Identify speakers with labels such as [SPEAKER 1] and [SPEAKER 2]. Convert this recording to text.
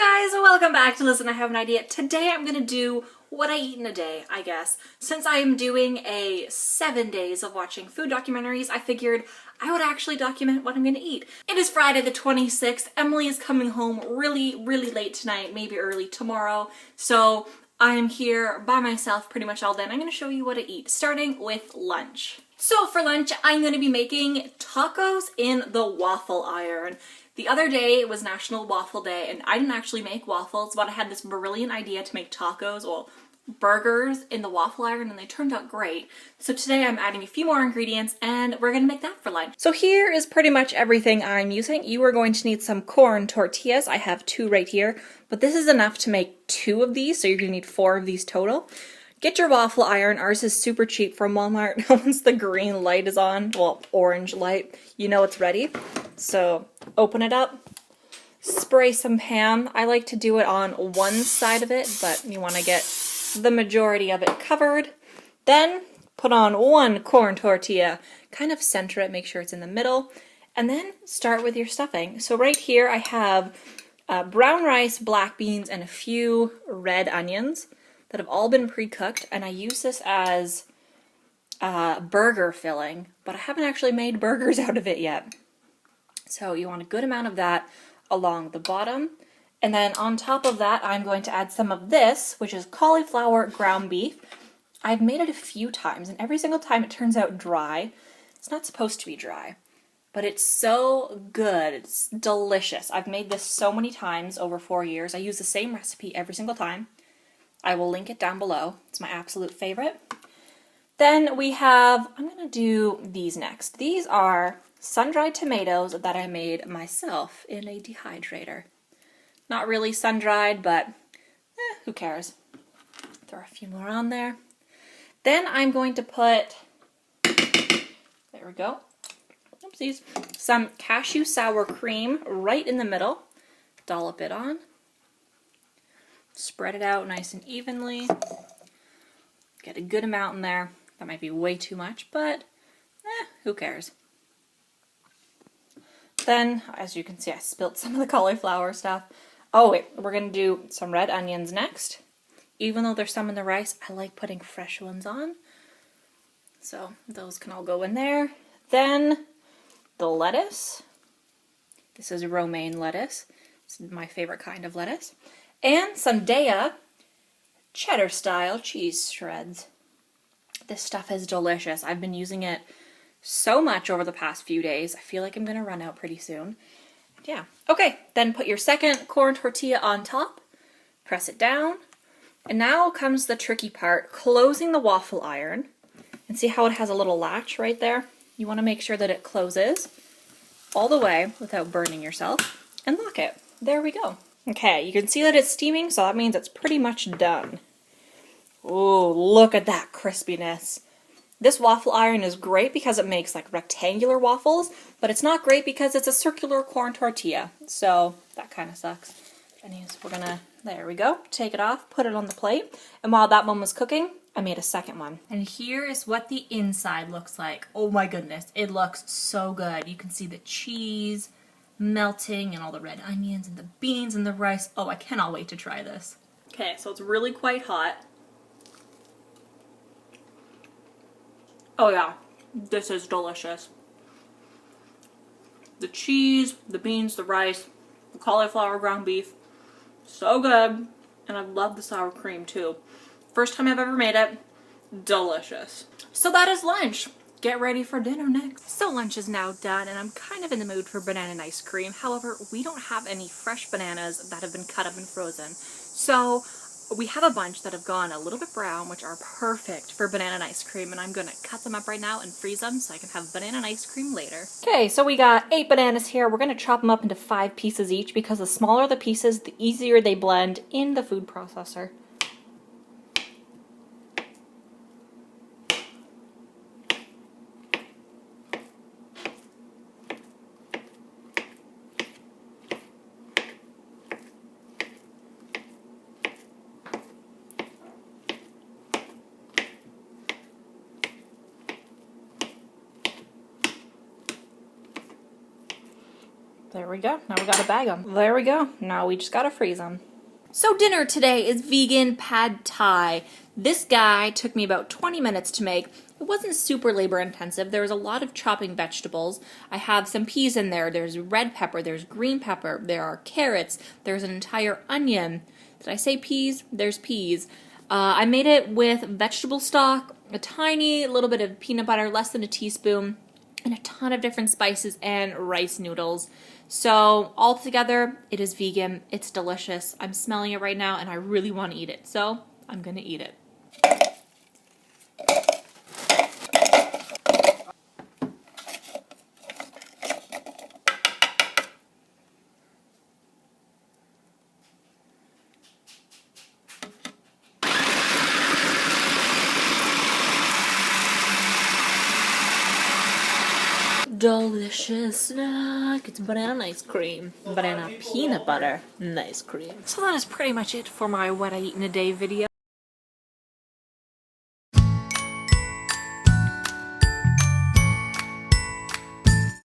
[SPEAKER 1] Hi guys, welcome back to Listen, I Have an Idea. Today I'm gonna do what I eat in a day, I guess. Since I am doing a 7 days of watching food documentaries, I figured I would actually document what I'm gonna eat. It is Friday the 26th. Emily is coming home really late tonight, maybe early tomorrow. So I am here by myself pretty much all day and I'm gonna show you what I eat, starting with lunch. So for lunch, I'm gonna be making tacos in the waffle iron. The other day was National Waffle Day and I didn't actually make waffles, but I had this brilliant idea to make tacos, well, burgers in the waffle iron, and they turned out great. So today I'm adding a few more ingredients and we're gonna make that for lunch. So here is pretty much everything I'm using. You are going to need some corn tortillas. I have 2 right here, but this is enough to make 2 of these, so you're gonna need 4 of these total. Get your waffle iron. Ours is super cheap from Walmart. Once the green light is on, well, orange light, you know it's ready. So open it up, spray some Pam. I like to do it on one side of it, but you want to get the majority of it covered. Then put on 1 corn tortilla, kind of center it, make sure it's in the middle, and then start with your stuffing. So right here I have brown rice, black beans, and a few red onions that have all been pre-cooked, and I use this as burger filling, but I haven't actually made burgers out of it yet. So you want a good amount of that along the bottom, and then on top of that I'm going to add some of this, which is cauliflower ground beef. I've made it a few times, and every single time it turns out dry. It's not supposed to be dry, but it's so good. It's delicious. I've made this so many times over 4 years. I use the same recipe every single time. I will link it down below. It's my absolute favorite. Then we have, I'm going to do these next. These are sun-dried tomatoes that I made myself in a dehydrator. Not really sun-dried, but who cares? Throw a few more on there. Then I'm going to put, there we go, oopsies, some cashew sour cream right in the middle. Dollop it on. Spread it out nice and evenly. Get a good amount in there. That might be way too much, but who cares? Then, as you can see, I spilt some of the cauliflower stuff. Oh wait, we're going to do some red onions next. Even though there's some in the rice, I like putting fresh ones on. So those can all go in there. Then the lettuce. This is romaine lettuce. It's my favorite kind of lettuce. And some Daya cheddar style cheese shreds. This stuff is delicious. I've been using it so much over the past few days. I feel like I'm gonna run out pretty soon. Yeah. Okay, then put your second corn tortilla on top, press it down, and now comes the tricky part, closing the waffle iron. And see how it has a little latch right there? You want to make sure that it closes all the way without burning yourself, and lock it. There we go. Okay, you can see that it's steaming, so that means it's pretty much done. Ooh, look at that crispiness. This waffle iron is great because it makes like rectangular waffles, but it's not great because it's a circular corn tortilla, so that kind of sucks. Anyways, we're gonna, there we go, take it off, put it on the plate, and while that one was cooking, I made a second one. And here is what the inside looks like. Oh my goodness, it looks so good. You can see the cheese melting and all the red onions and the beans and the rice. Oh, I cannot wait to try this. Okay, so it's really quite hot. Oh yeah, this is delicious. The cheese, the beans, the rice, the cauliflower ground beef, so good. And I love the sour cream too. First time I've ever made it, delicious. So that is lunch. Get ready for dinner next. So lunch is now done and I'm kind of in the mood for banana and ice cream. However, we don't have any fresh bananas that have been cut up and frozen. So we have a bunch that have gone a little bit brown, which are perfect for banana and ice cream, and I'm gonna cut them up right now and freeze them so I can have banana and ice cream later. Okay, so we got 8 bananas here. We're gonna chop them up into 5 pieces each because the smaller the pieces, the easier they blend in the food processor. There we go. Now we gotta bag them. There we go. Now we just gotta freeze them. So dinner today is vegan pad thai. This guy took me about 20 minutes to make. It wasn't super labor intensive. There was a lot of chopping vegetables. I have some peas in there. There's red pepper. There's green pepper. There are carrots. There's an entire onion. Did I say peas? There's peas. I made it with vegetable stock, a tiny little bit of peanut butter, less than a teaspoon, and a ton of different spices and rice noodles. So all together, it is vegan. It's delicious. I'm smelling it right now and I really want to eat it. So I'm gonna eat it. Delicious snack. It's banana ice cream. Banana peanut butter ice cream. So that is pretty much it for my what I eat in a day video.